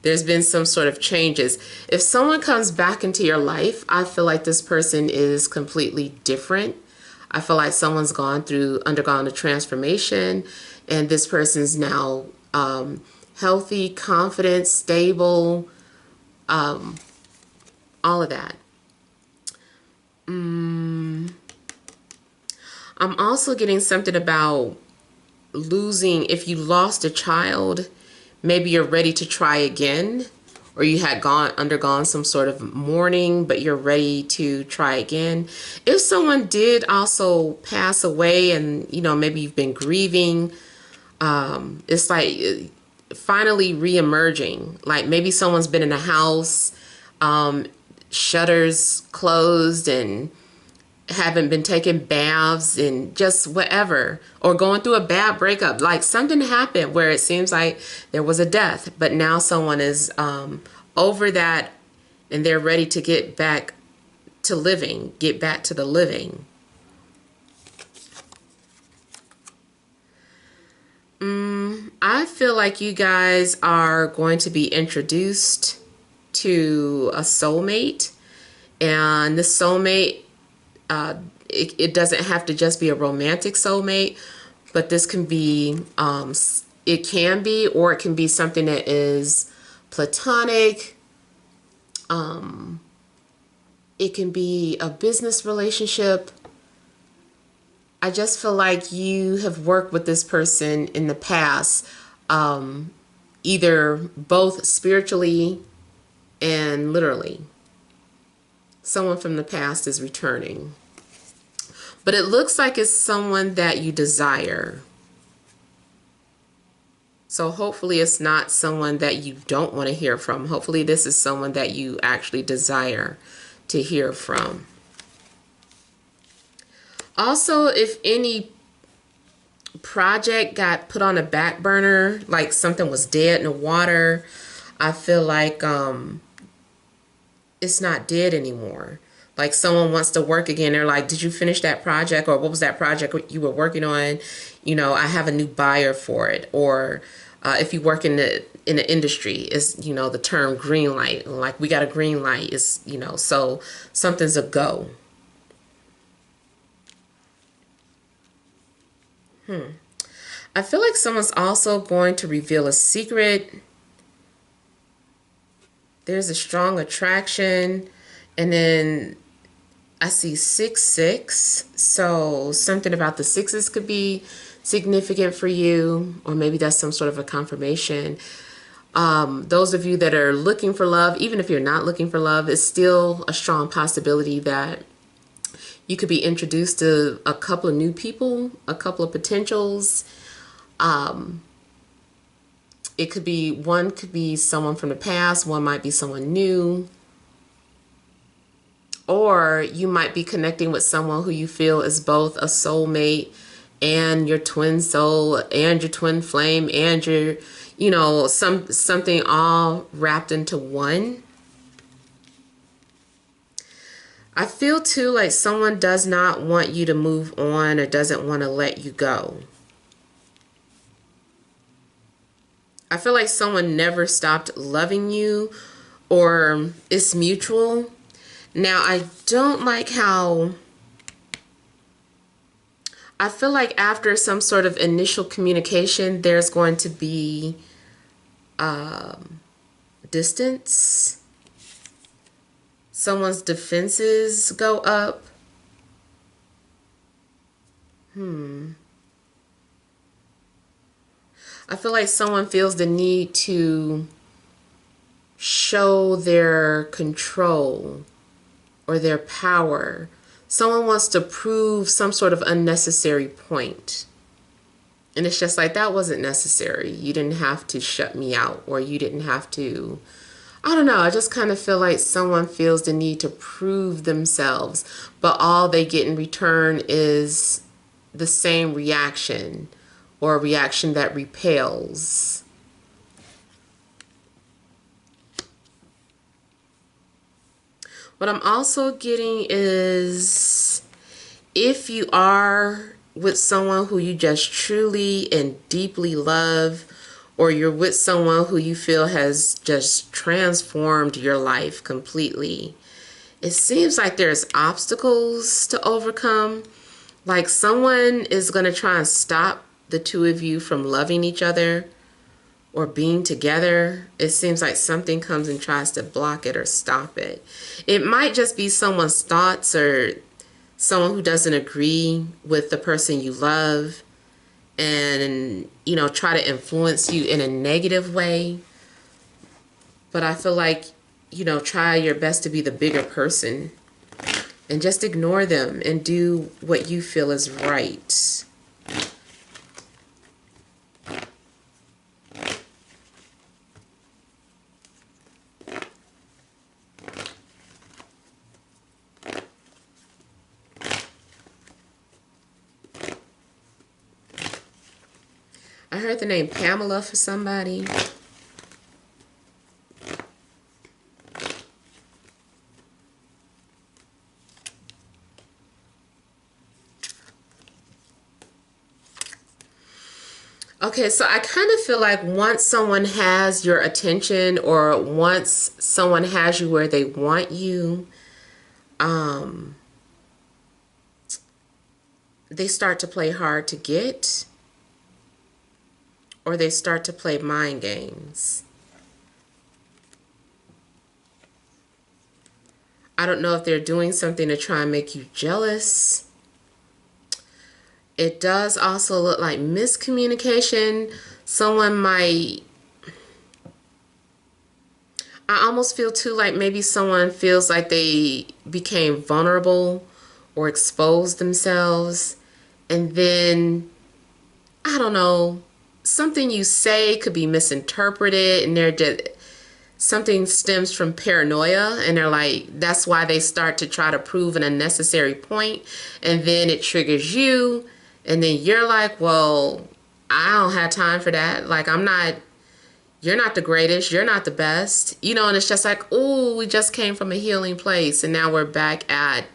There's been some sort of changes. If someone comes back into your life, I feel like this person is completely different. I feel like someone's undergone a transformation, and this person's now healthy, confident, stable, all of that. I'm also getting something about losing. If you lost a child, maybe you're ready to try again, or you had undergone some sort of mourning, but you're ready to try again. If someone did also pass away and, maybe you've been grieving, it's like finally re-emerging. Like maybe someone's been in a house, shutters closed, and haven't been taking baths and just whatever, or going through a bad breakup. Like something happened where it seems like there was a death, but now someone is over that and they're ready to get back to living, get back to the living. I feel like you guys are going to be introduced to a soulmate, and the soulmate, it doesn't have to just be a romantic soulmate, but this can be, it can be, or it can be something that is platonic, It can be a business relationship. I just feel like you have worked with this person in the past, either both spiritually and literally. Someone from the past is returning. But it looks like it's someone that you desire. So hopefully it's not someone that you don't want to hear from. Hopefully this is someone that you actually desire to hear from. Also, if any project got put on a back burner, like something was dead in the water, I feel like it's not dead anymore. Like someone wants to work again. They're like, did you finish that project? Or what was that project you were working on? You know, I have a new buyer for it. Or if you work in the industry, is, you know, the term green light. Like, we got a green light. Is, you know, so something's a go. I feel like someone's also going to reveal a secret. There's a strong attraction. And then I see 6-6. So something about the sixes could be significant for you, or maybe that's some sort of a confirmation. Those of you that are looking for love, even if you're not looking for love, it's still a strong possibility that you could be introduced to a couple of new people, a couple of potentials. It could be, one could be someone from the past, one might be someone new. Or you might be connecting with someone who you feel is both a soulmate and your twin soul and your twin flame and your, you know, something all wrapped into one. I feel too like someone does not want you to move on or doesn't want to let you go. I feel like someone never stopped loving you, or it's mutual. Now, I don't like how I feel like after some sort of initial communication, there's going to be distance. Someone's defenses go up. I feel like someone feels the need to show their control or their power. Someone wants to prove some sort of unnecessary point. And it's just like, that wasn't necessary. You didn't have to shut me out, or you didn't have to, I don't know. I just kind of feel like someone feels the need to prove themselves, but all they get in return is the same reaction, or a reaction that repels. What I'm also getting is, if you are with someone who you just truly and deeply love, or you're with someone who you feel has just transformed your life completely, it seems like there's obstacles to overcome. Like someone is going to try and stop the two of you from loving each other or being together. It seems like something comes and tries to block it or stop it. It might just be someone's thoughts, or someone who doesn't agree with the person you love and, you know, try to influence you in a negative way. But I feel like, you know, try your best to be the bigger person and just ignore them and do what you feel is right. I heard the name Pamela for somebody. Okay, so I kind of feel like once someone has your attention, or once someone has you where they want you, they start to play hard to get, or they start to play mind games. I don't know if they're doing something to try and make you jealous. It does also look like miscommunication. Someone might, I almost feel too like maybe someone feels like they became vulnerable or exposed themselves. And then, I don't know, something you say could be misinterpreted, and they're just, something stems from paranoia, and they're like, that's why they start to try to prove an unnecessary point, and then it triggers you, and then you're like, well, I don't have time for that. Like, you're not the greatest, you're not the best, you know. And it's just like, oh, we just came from a healing place, and now we're back at,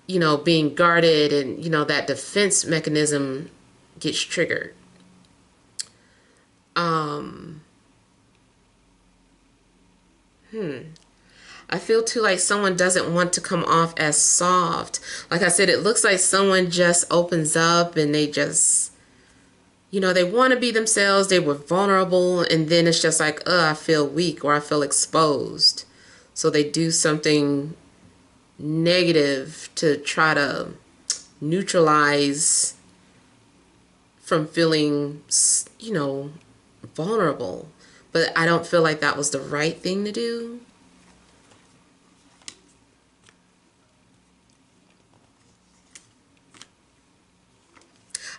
you know, being guarded, and, you know, that defense mechanism gets triggered. I feel too like someone doesn't want to come off as soft. Like I said, it looks like someone just opens up and they just, you know, they want to be themselves. They were vulnerable, and then it's just like, I feel weak or I feel exposed. So they do something negative to try to neutralize from feeling, you know, vulnerable. But I don't feel like that was the right thing to do.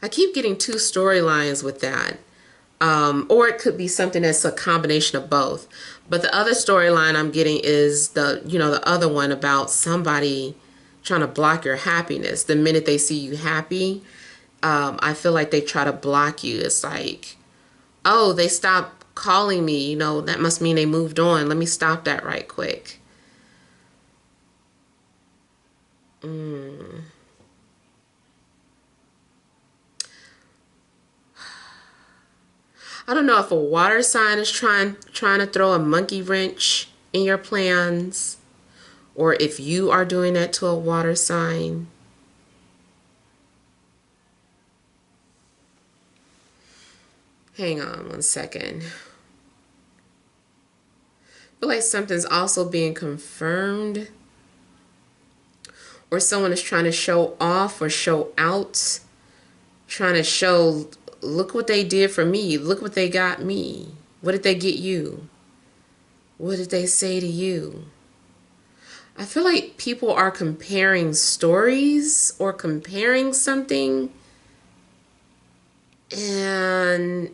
I keep getting two storylines with that. Or it could be something that's a combination of both. But the other storyline I'm getting is the other one about somebody trying to block your happiness. The minute they see you happy, I feel like they try to block you. It's like, oh, they stopped calling me. You know, that must mean they moved on. Let me stop that right quick. I don't know if a water sign is trying to throw a monkey wrench in your plans, or if you are doing that to a water sign. Hang on one second. I feel like something's also being confirmed, or someone is trying to show off or show out, trying to show, look what they did for me, look what they got me. What did they get you? What did they say to you? I feel like people are comparing stories or comparing something, and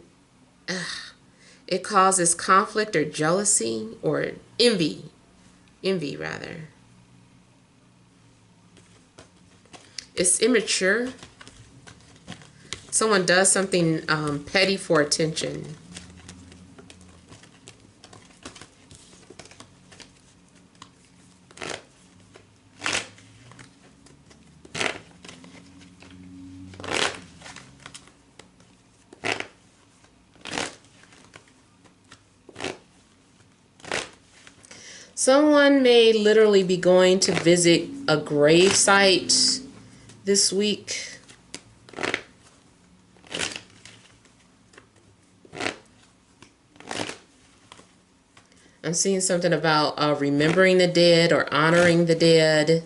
it causes conflict or jealousy or envy. Envy, rather. It's immature. Someone does something petty for attention. Someone may literally be going to visit a grave site this week. I'm seeing something about remembering the dead or honoring the dead.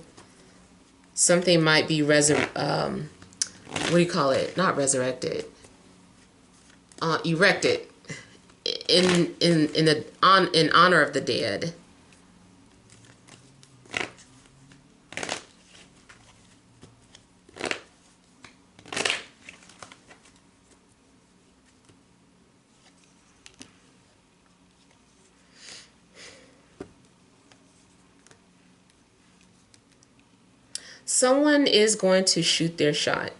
Something might be what do you call it? Not resurrected. Erected in honor of the dead. Someone is going to shoot their shot.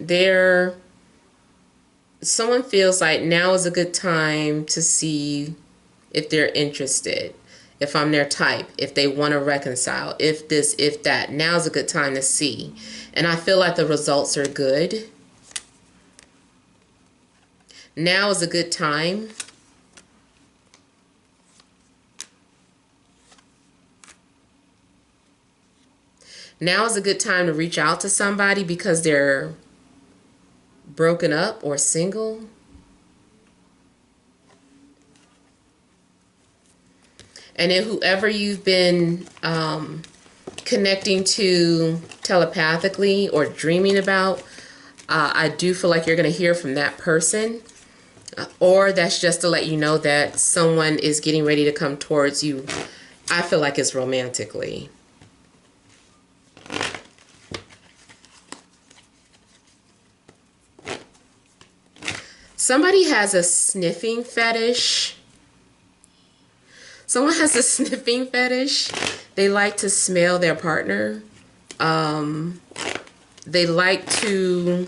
Someone feels like now is a good time to see if they're interested, if I'm their type, if they want to reconcile, if this, if that. Now's a good time to see. And I feel like the results are good. Now is a good time. Now is a good time to reach out to somebody because they're broken up or single. And then whoever you've been connecting to telepathically or dreaming about, I do feel like you're going to hear from that person. Or that's just to let you know that someone is getting ready to come towards you. I feel like it's romantically. Somebody has a sniffing fetish. Someone has a sniffing fetish. They like to smell their partner. They like to,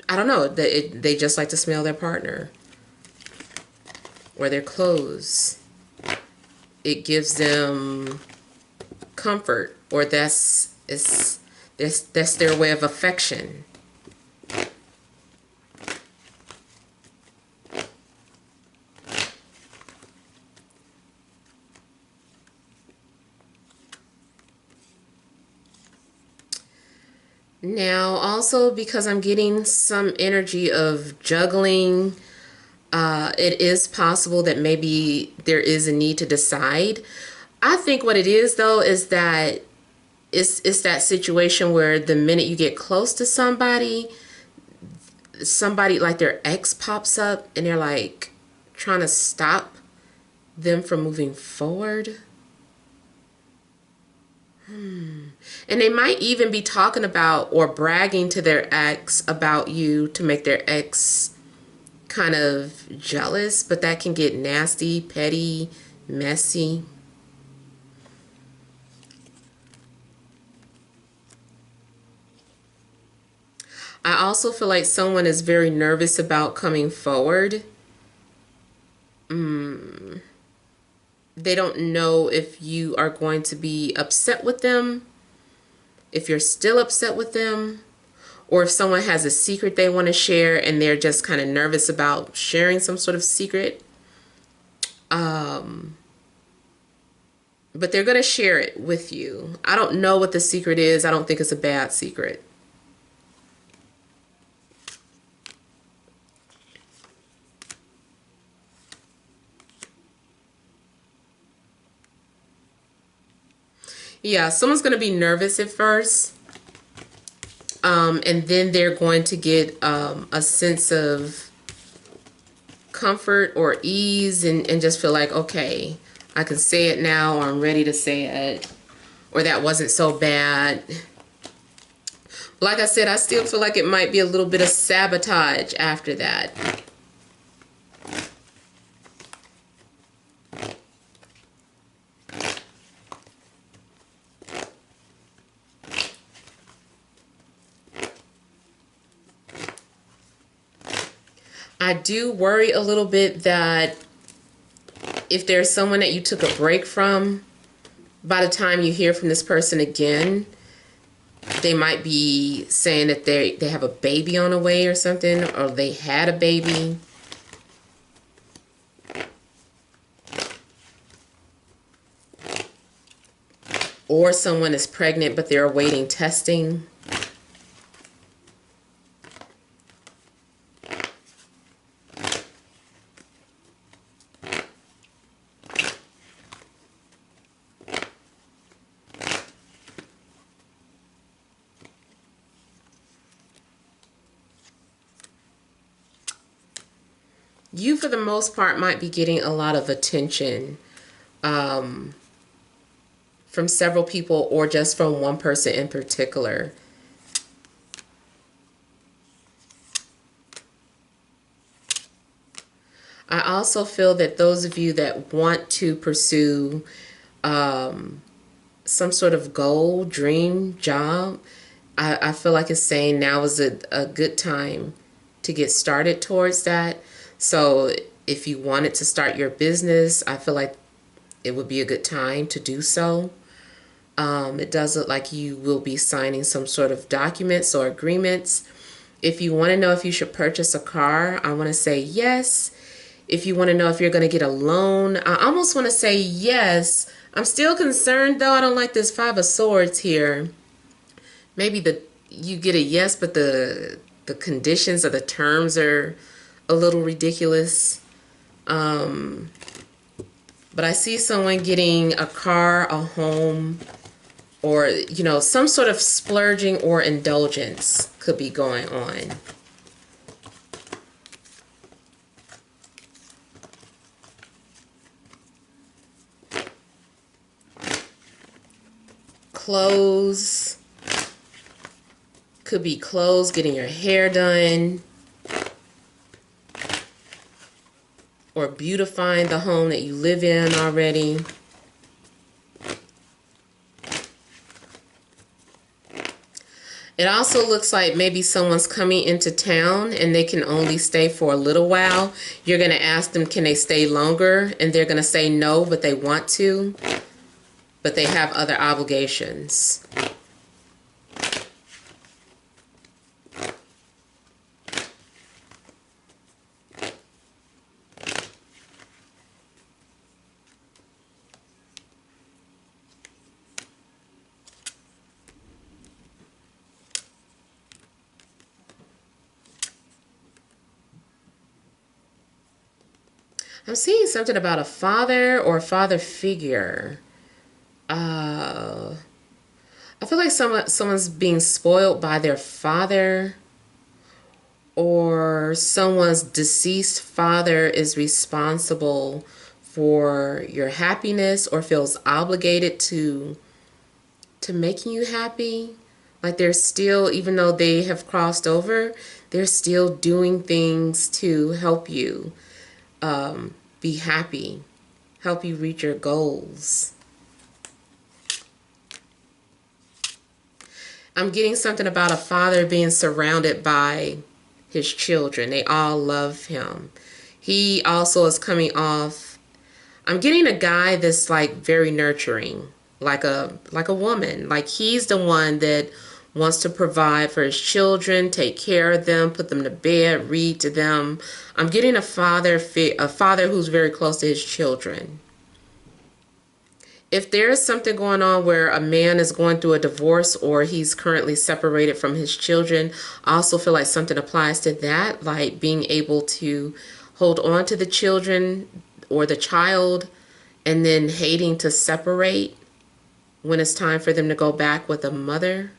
I don't know, they just like to smell their partner or their clothes. It gives them comfort, or that's their way of affection. Now, also because I'm getting some energy of juggling, it is possible that maybe there is a need to decide. I think what it is, though, is that it's that situation where the minute you get close to somebody like their ex pops up and they're like trying to stop them from moving forward. And they might even be talking about or bragging to their ex about you to make their ex kind of jealous, but that can get nasty, petty, messy. I also feel like someone is very nervous about coming forward. They don't know if you are going to be upset with them, if you're still upset with them, or if someone has a secret they want to share and they're just kind of nervous about sharing some sort of secret. But they're going to share it with you. I don't know what the secret is. I don't think it's a bad secret. Yeah, someone's going to be nervous at first. And then they're going to get a sense of comfort or ease and just feel like, okay, I can say it now, or I'm ready to say it, or that wasn't so bad. Like I said, I still feel like it might be a little bit of sabotage after that. I do worry a little bit that if there's someone that you took a break from, by the time you hear from this person again, they might be saying that they have a baby on the way or something, or they had a baby. Or someone is pregnant but they're awaiting testing. You, for the most part, might be getting a lot of attention from several people or just from one person in particular. I also feel that those of you that want to pursue some sort of goal, dream, job, I feel like it's saying now is a good time to get started towards that. So if you wanted to start your business, I feel like it would be a good time to do so. It does look like you will be signing some sort of documents or agreements. If you want to know if you should purchase a car, I want to say yes. If you want to know if you're going to get a loan, I almost want to say yes. I'm still concerned, though. I don't like this Five of Swords here. Maybe you get a yes, but the conditions or the terms are a little ridiculous. But I see someone getting a car, a home, or, you know, some sort of splurging or indulgence could be going on. Clothes. Could be clothes, getting your hair done, or beautifying the home that you live in already. It also looks like maybe someone's coming into town and they can only stay for a little while. You're going to ask them, can they stay longer? And they're going to say no, but they want to. But they have other obligations. I'm seeing something about a father or a father figure. I feel like someone's being spoiled by their father, or someone's deceased father is responsible for your happiness or feels obligated to making you happy. Like they're still, even though they have crossed over, they're still doing things to help you be happy, help you reach your goals. I'm getting something about a father being surrounded by his children. They all love him. He also is coming off, I'm getting a guy that's like very nurturing, like a woman. Like he's the one that wants to provide for his children, take care of them, put them to bed, read to them. I'm getting a father who's very close to his children. If there is something going on where a man is going through a divorce or he's currently separated from his children, I also feel like something applies to that, like being able to hold on to the children or the child and then hating to separate when it's time for them to go back with a mother.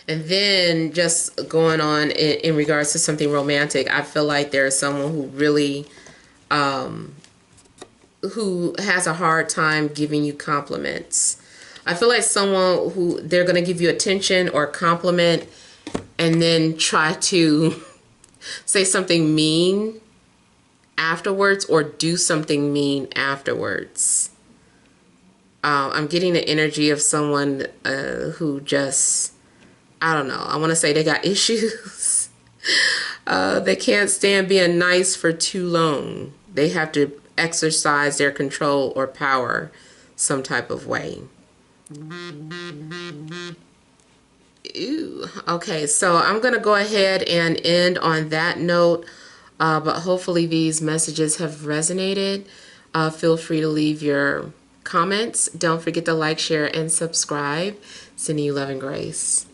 And then just going on in regards to something romantic, I feel like there's someone who really, who has a hard time giving you compliments. I feel like someone who they're going to give you attention or compliment and then try to say something mean afterwards or do something mean afterwards. I'm getting the energy of someone who just, I don't know, I want to say they got issues. They can't stand being nice for too long. They have to exercise their control or power some type of way. Ew. Okay, so I'm going to go ahead and end on that note, but hopefully these messages have resonated. Feel free to leave your comments. Don't forget to like, share, and subscribe. Sending you love and grace.